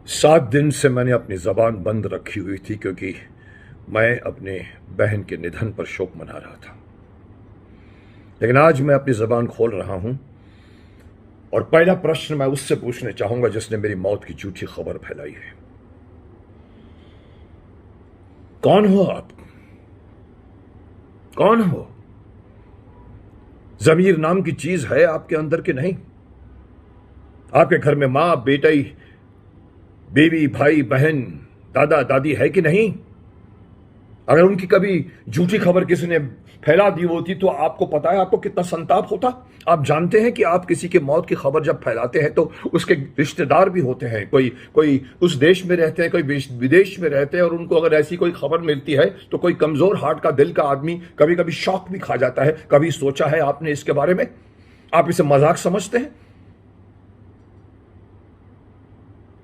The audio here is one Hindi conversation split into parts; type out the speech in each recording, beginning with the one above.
7 दिन से मैंने अपनी ज़बान बंद रखी हुई थी क्योंकि मैं अपने बहन के निधन पर शोक मना रहा था। लेकिन आज मैं अपनी ज़बान खोल रहा हूं और पहला प्रश्न मैं उससे पूछना चाहूंगा जिसने मेरी मौत की झूठी खबर फैलाई है। कौन हो आप? कौन हो? ज़मीर नाम की चीज है आपके अंदर कि नहीं? आपके घर में मां, बेटी, बीवी, भाई, बहन, दादा, दादी है कि नहीं? अगर उनकी कभी झूठी खबर किसी ने फैला दी होती तो आपको पता है आपको कितना संताप होता। आप जानते हैं कि आप किसी के मौत की खबर जब फैलाते हैं तो उसके रिश्तेदार भी होते हैं, कोई कोई उस देश में रहते हैं, कोई विदेश में रहते हैं, और उनको अगर ऐसी कोई खबर मिलती है तो कोई कमजोर हार्ट का दिल का आदमी कभी कभी शॉक भी खा जाता है। कभी सोचा है आपने इसके बारे में? आप इसे मजाक समझते हैं?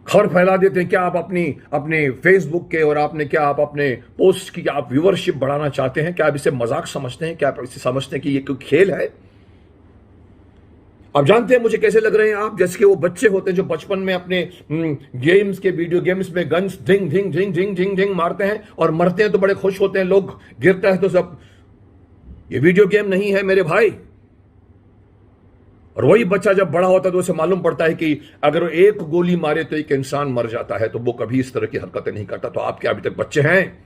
खबर फैला देते हैं। क्या आप अपने फेसबुक के और आपने क्या आप अपने पोस्ट की आप व्यूअरशिप बढ़ाना चाहते हैं? क्या आप इसे मजाक समझते हैं? क्या आप इसे समझते हैं कि ये कोई खेल है? आप जानते हैं मुझे कैसे लग रहे हैं आप? जैसे कि वो बच्चे होते हैं जो बचपन में अपने गेम्स के वीडियो गेम्स में गन्स ढिंग ढिंग ढिंग ढिंग ढिंग ढिंग मारते हैं और मरते हैं तो बड़े खुश होते हैं, लोग गिरता है तो सब। ये वीडियो गेम नहीं है मेरे भाई। और वही बच्चा जब बड़ा होता है तो उसे मालूम पड़ता है कि अगर वो एक गोली मारे तो एक इंसान मर जाता है, तो वो कभी इस तरह की हरकतें नहीं करता। तो आप क्या अभी तक बच्चे हैं?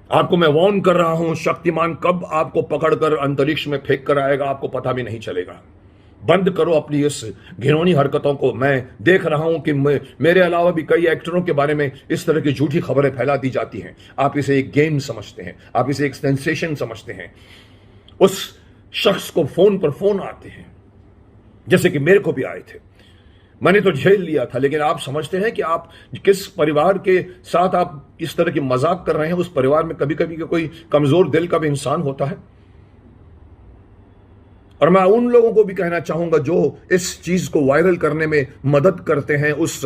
आपको मैं वार्न कर रहा हूं, शक्तिमान कब आपको पकड़कर अंतरिक्ष में फेंक कर आएगा आपको पता भी नहीं चलेगा। बंद करो अपनी इस घिनौनी हरकतों को। मैं देख रहा हूं कि मेरे अलावा भी कई एक्टरों के बारे में इस तरह की झूठी खबरें फैला दी जाती हैं। आप इसे एक गेम समझते हैं, आप इसे एक सेंसेशन समझते हैं। उस शख्स को फोन पर फोन आते हैं, जैसे कि मेरे को भी आए थे। मैंने तो झेल लिया था, लेकिन आप समझते हैं कि आप किस परिवार के साथ आप इस तरह की मजाक कर रहे हैं? उस परिवार में कभी कभी कोई कमजोर दिल का भी इंसान होता है। और मैं उन लोगों को भी कहना चाहूंगा जो इस चीज को वायरल करने में मदद करते हैं, उस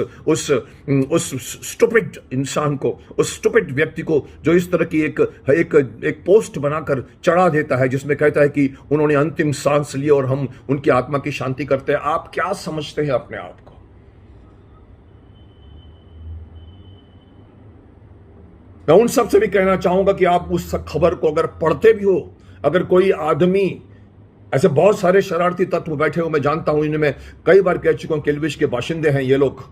स्टूपिड इंसान को, उस स्टूपिड व्यक्ति को जो इस तरह की एक पोस्ट बनाकर चढ़ा देता है जिसमें कहता है कि उन्होंने अंतिम सांस ली और हम उनकी आत्मा की शांति करते हैं। आप क्या समझते हैं अपने आप को? मैं उन सबसे भी कहना चाहूंगा कि आप उस खबर को अगर पढ़ते भी हो, अगर कोई आदमी, ऐसे बहुत सारे शरारती तत्व बैठे हो, मैं जानता हूं, इन्हें मैं कई बार कह चुका हूं, किल्विश के बाशिंदे हैं ये लोग।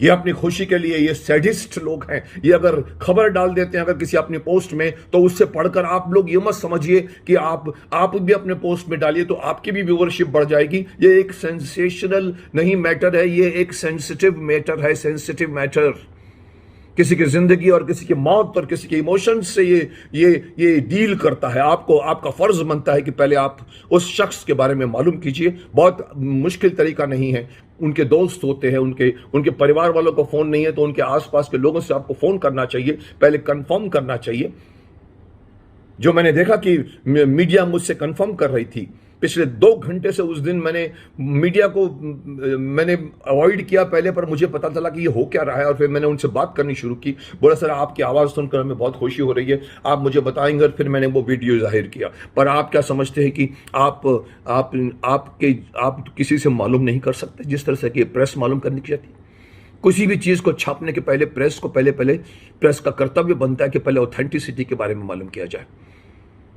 ये अपनी खुशी के लिए, ये सैडिस्ट लोग हैं। ये अगर खबर डाल देते हैं अगर किसी अपनी पोस्ट में, तो उससे पढ़कर आप लोग ये मत समझिए कि आप भी अपने पोस्ट में डालिए तो आपकी भी व्यूअरशिप बढ़ जाएगी। ये एक सेंसेशनल नहीं मैटर है, ये एक सेंसिटिव मैटर है, सेंसिटिव मैटर। किसी की जिंदगी और किसी की मौत और किसी के इमोशन से ये डील करता है। आपका फर्ज बनता है कि पहले आप उस शख्स के बारे में मालूम कीजिए। बहुत मुश्किल तरीका नहीं है। उनके दोस्त होते हैं, उनके परिवार वालों को फोन नहीं है तो उनके आसपास के लोगों से आपको फोन करना चाहिए, पहले कंफर्म करना चाहिए। जो मैंने देखा कि मीडिया मुझसे कंफर्म कर रही थी पिछले 2 घंटे से, उस दिन मैंने मीडिया को मैंने अवॉइड किया पहले, पर मुझे पता चला कि ये हो क्या रहा है और फिर मैंने उनसे बात करनी शुरू की। बोला सर आपकी आवाज़ सुनकर हमें बहुत खुशी हो रही है, आप मुझे बताएंगे, और फिर मैंने वो वीडियो जाहिर किया। पर आप क्या समझते हैं कि आप किसी से मालूम नहीं कर सकते जिस तरह से कि प्रेस मालूम करने की जाती है? किसी भी चीज़ को छापने के पहले प्रेस को पहले प्रेस का कर्तव्य बनता है कि पहले ऑथेंटिसिटी के बारे में मालूम किया जाए।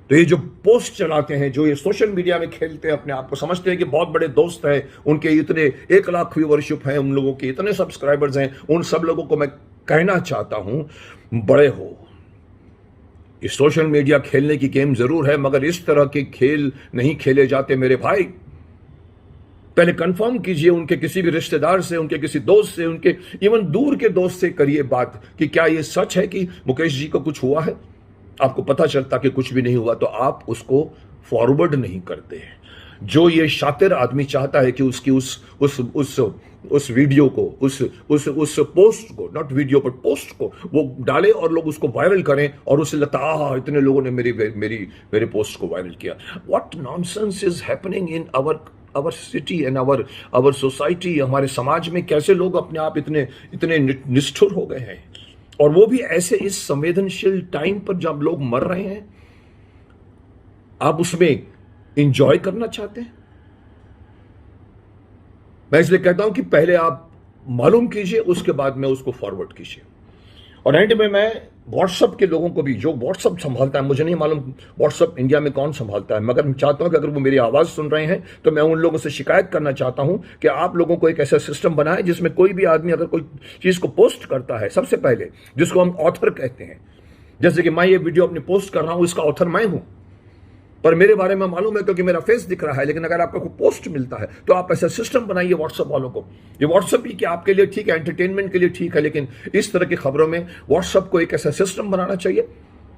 तो ये जो पोस्ट चलाते हैं, जो ये सोशल मीडिया में खेलते हैं अपने आप को, समझते हैं कि बहुत बड़े दोस्त हैं, उनके इतने 1 लाख व्यूअरशिप हैं, उन लोगों के इतने सब्सक्राइबर्स हैं, उन सब लोगों को मैं कहना चाहता हूं, बड़े हो। ये सोशल मीडिया खेलने की गेम जरूर है, मगर इस तरह के खेल नहीं खेले जाते मेरे भाई। पहले कंफर्म कीजिए उनके किसी भी रिश्तेदार से, उनके किसी दोस्त से, उनके इवन दूर के दोस्त से करिए बात कि क्या ये सच है कि मुकेश जी को कुछ हुआ है। आपको पता चलता कि कुछ भी नहीं हुआ तो आप उसको फॉरवर्ड नहीं करते हैं। जो ये शातिर आदमी चाहता है कि उसकी उस वीडियो को, उस पोस्ट को, नॉट वीडियो बट पोस्ट को वो डाले और लोग उसको वायरल करें और उसे लगता इतने लोगों ने मेरे पोस्ट को वायरल किया। What nonsense is happening in our city and our society. हमारे समाज में कैसे लोग अपने आप इतने निष्ठुर हो गए हैं, और वो भी ऐसे इस संवेदनशील टाइम पर जब लोग मर रहे हैं। आप उसमें इंजॉय करना चाहते हैं? मैं इसलिए कहता हूं कि पहले आप मालूम कीजिए, उसके बाद में उसको फॉरवर्ड कीजिए। और एंड में मैं व्हाट्सअप के लोगों को भी, जो व्हाट्सअप संभालता है, मुझे नहीं मालूम व्हाट्सअप इंडिया में कौन संभालता है, मगर मैं चाहता हूं कि अगर वो मेरी आवाज़ सुन रहे हैं तो मैं उन लोगों से शिकायत करना चाहता हूं कि आप लोगों को एक ऐसा सिस्टम बनाए जिसमें कोई भी आदमी अगर कोई चीज़ को पोस्ट करता है, सबसे पहले जिसको हम ऑथर कहते हैं, जैसे कि मैं ये वीडियो अपनी पोस्ट कर रहा हूं, इसका ऑथर मैं हूं, पर मेरे बारे में मालूम है क्योंकि मेरा फेस दिख रहा है, लेकिन अगर आपको कोई पोस्ट मिलता है तो आप ऐसा सिस्टम बनाइए व्हाट्सएप वालों को। ये व्हाट्सएप भी कि आपके लिए ठीक है, एंटरटेनमेंट के लिए ठीक है, लेकिन इस तरह की खबरों में व्हाट्सएप को एक ऐसा सिस्टम बनाना चाहिए,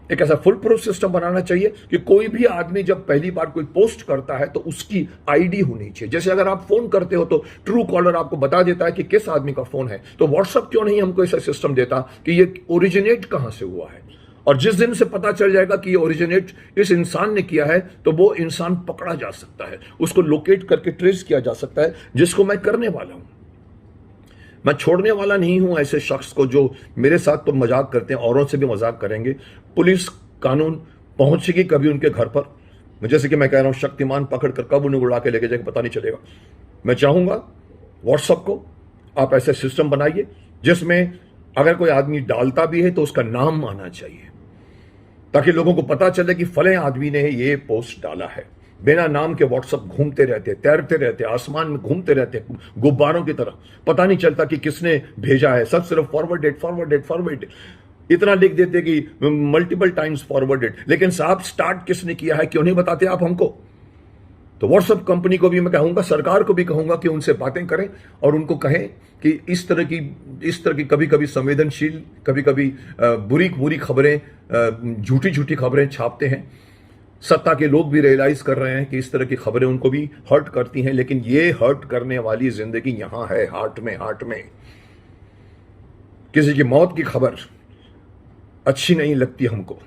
एक ऐसा फुल प्रूफ सिस्टम बनाना चाहिए कि कोई भी आदमी जब पहली बार कोई पोस्ट करता है तो उसकी आईडी होनी चाहिए। जैसे अगर आप फोन करते हो तो ट्रू कॉलर आपको बता देता है कि किस आदमी का फोन है, तो व्हाट्सएप क्यों नहीं हमको ऐसा सिस्टम देता कि ये ओरिजिनेट कहां से हुआ है, और जिस दिन से पता चल जाएगा कि ये ओरिजिनेट इस इंसान ने किया है तो वो इंसान पकड़ा जा सकता है, उसको लोकेट करके ट्रेस किया जा सकता है, जिसको मैं करने वाला हूं। मैं छोड़ने वाला नहीं हूं ऐसे शख्स को जो मेरे साथ तो मजाक करते हैं, औरों से भी मजाक करेंगे। पुलिस कानून पहुंचेगी कभी उनके घर पर, जैसे कि मैं कह रहा हूं, शक्तिमान पकड़ कर कब उन्हें उड़ा के लेके जाएगा पता नहीं चलेगा। मैं चाहूंगा व्हाट्सएप को आप ऐसे सिस्टम बनाइए जिसमें अगर कोई आदमी डालता भी है तो उसका नाम आना चाहिए, ताकि लोगों को पता चले कि फले आदमी ने ये पोस्ट डाला है। बिना नाम के व्हाट्सएप घूमते रहते, तैरते रहते, आसमान में घूमते रहते गुब्बारों की तरह, पता नहीं चलता कि किसने भेजा है, सब सिर्फ फॉरवर्डेड फॉरवर्डेड फॉरवर्डेड इतना लिख देते कि मल्टीपल टाइम्स फॉरवर्डेड, लेकिन साहब स्टार्ट किसने किया है क्यों नहीं बताते आप हमको। तो व्हाट्सएप कंपनी को भी मैं कहूंगा, सरकार को भी कहूंगा कि उनसे बातें करें और उनको कहें कि इस तरह की कभी कभी संवेदनशील, कभी कभी बुरी बुरी खबरें, झूठी झूठी खबरें छापते हैं। सत्ता के लोग भी रियलाइज कर रहे हैं कि इस तरह की खबरें उनको भी हर्ट करती हैं, लेकिन ये हर्ट करने वाली जिंदगी यहां है, हार्ट में, हार्ट में। किसी की मौत की खबर अच्छी नहीं लगती हमको,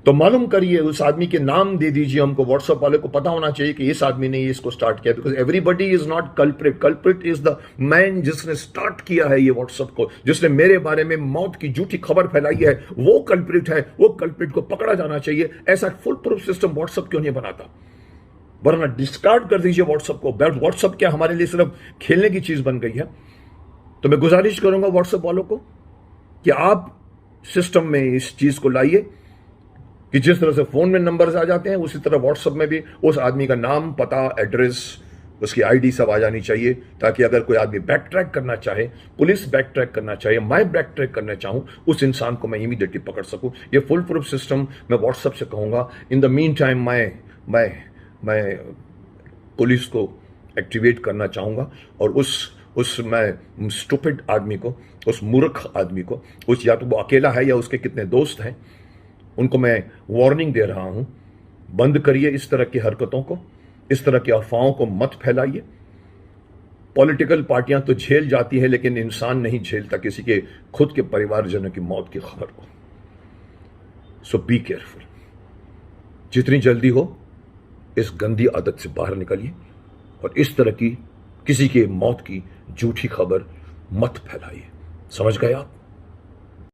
तो मालूम करिए, उस आदमी के नाम दे दीजिए हमको। व्हाट्सएप वाले को पता होना चाहिए कि इस आदमी ने इसको स्टार्ट किया, because everybody is not culprit. Culprit is the man जिसने स्टार्ट किया है ये व्हाट्सएप को, जिसने मेरे बारे में मौत की झूठी खबर फैलाई है, वो कल्प्रिट है। वो कल्प्रिट को पकड़ा जाना चाहिए। ऐसा फुल प्रूफ सिस्टम व्हाट्सएप क्यों नहीं बनाता, वरना डिस्कार्ड कर दीजिए व्हाट्सएप को। व्हाट्सएप क्या हमारे लिए सिर्फ खेलने की चीज बन गई है? तो मैं गुजारिश करूंगा व्हाट्सएप वालों को कि आप सिस्टम में इस चीज को लाइए कि जिस तरह से फोन में नंबर्स आ जाते हैं, उसी तरह व्हाट्सएप में भी उस आदमी का नाम, पता, एड्रेस, उसकी आईडी सब आ जानी चाहिए, ताकि अगर कोई आदमी बैक ट्रैक करना चाहे, पुलिस बैक ट्रैक करना चाहे, मैं बैक ट्रैक करना चाहूं, उस इंसान को मैं इमीडिएटली पकड़ सकूं। ये फुल प्रूफ सिस्टम मैं व्हाट्सएप से कहूंगा। इन द मीन टाइम मैं पुलिस को एक्टिवेट करना चाहूंगा और उस मैं स्टूपिड आदमी को, उस मूर्ख आदमी को, उस या तो वो अकेला है या उसके कितने दोस्त हैं, उनको मैं वार्निंग दे रहा हूं, बंद करिए इस तरह की हरकतों को, इस तरह की अफवाहों को मत फैलाइए। पॉलिटिकल पार्टियां तो झेल जाती है, लेकिन इंसान नहीं झेलता किसी के खुद के परिवारजनों की मौत की खबर को। सो बी केयरफुल, जितनी जल्दी हो इस गंदी आदत से बाहर निकलिए और इस तरह की किसी के मौत की झूठी खबर मत फैलाइए। समझ गए आप?